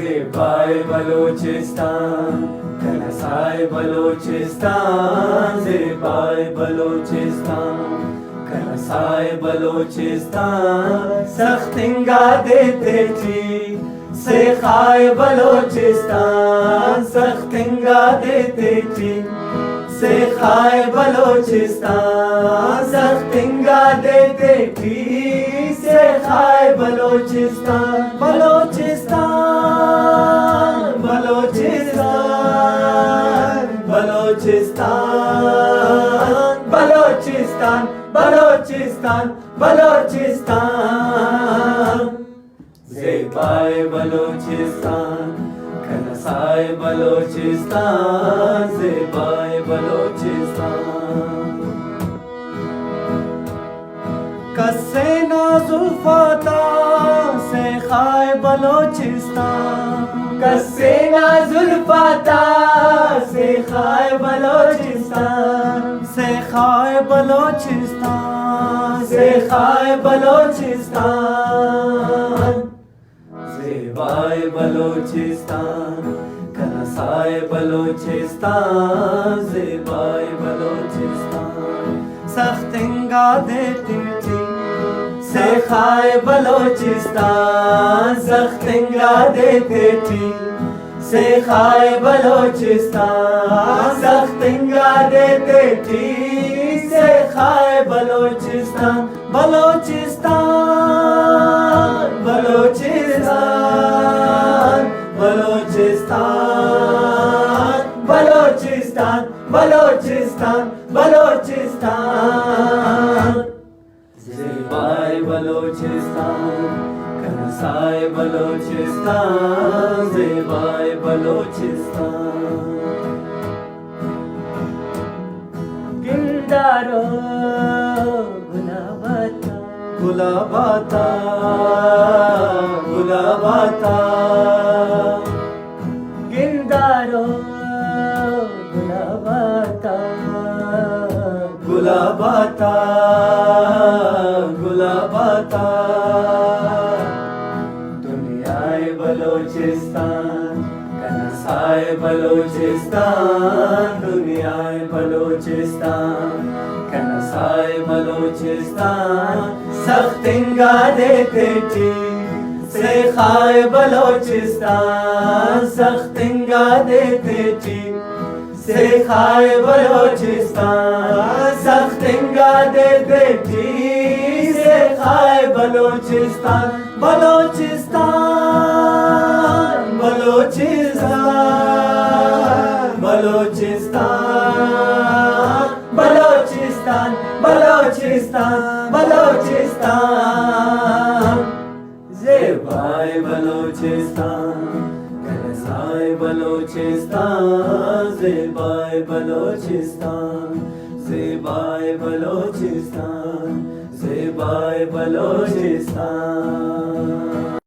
ज़ेबाए बलूचिस्तान, कनसाए बलूचिस्तान, ज़ेबाए बलूचिस्तान, कनसाए बलूचिस्तान, सख्तिंगा देते थी सेखाए बलूचिस्तान, सख्तिंगा देते थी सेखाए बलूचिस्तान, सख्तिंगा देते थी सेखाए बलूचिस्तान, बलूचिस्तान, बलूचिस्तान, बलूचिस्तान, बलूचिस्तान, बलूचिस्तान, बलूचिस्तान, ज़ेबाए बलूचिस्तान, कनसाए बलूचिस्तान, ज़ेबाए बलूचिस्तान, कस्से नाज़ुल्फ़ाता सेखाए बलूचिस्तान, कस्से नाज़ुल्फ़ाता सेखाए बलूचिस्तान, सेखाए बलूचिस्तान, सेखाए बलूचिस्तान, ज़ेबाए बलूचिस्तान, कनसाए बलूचिस्तान, ज़ेबाए बलूचिस्तान, सख्तिंगा देती थी सेखाए बलूचिस्तान, सख्तिंगा देते थी सेखाए बलूचिस्तान, सख्तिंगा देते थी सेखाए बलूचिस्तान, बलूचिस्तान, बलूचिस्तान, बलूचिस्तान, बलूचिस्तान, बलूचिस्तान, बलूचिस्तान, ज़ेबाए बलूचिस्तान, कनसाए बलूचिस्तान, ज़ेबाए बलूचिस्तान, गिरदारो गुलाबाता, गुलाबाता, गुलाबाता, गिरदारो गुलाबाता, गुलाबाता, गुलाबाता, दुनियाए बलूचिस्तान, कनसाए बलूचिस्तान, दुनियाए बलूचिस्तान, कनसाए बलूचिस्तान, सख्तिंगा देते थी सेखाए बलूचिस्तान, सख्तिंगा देते थी सेखाए बलूचिस्तान, सख्तिंगा देते थी सेखाए बलूचिस्तान, बलूचिस्तान, बलूचिस्तान, बलूचिस्तान, बलूचिस्तान, बलूचिस्तान, बलूचिस्तान, ज़ेबाए बलूचिस्तान, कनसाए बलूचिस्तान, ज़ेबाए बलूचिस्तान, ज़ेबाए बलूचिस्तान, ज़ेबाए बलूचिस्तान।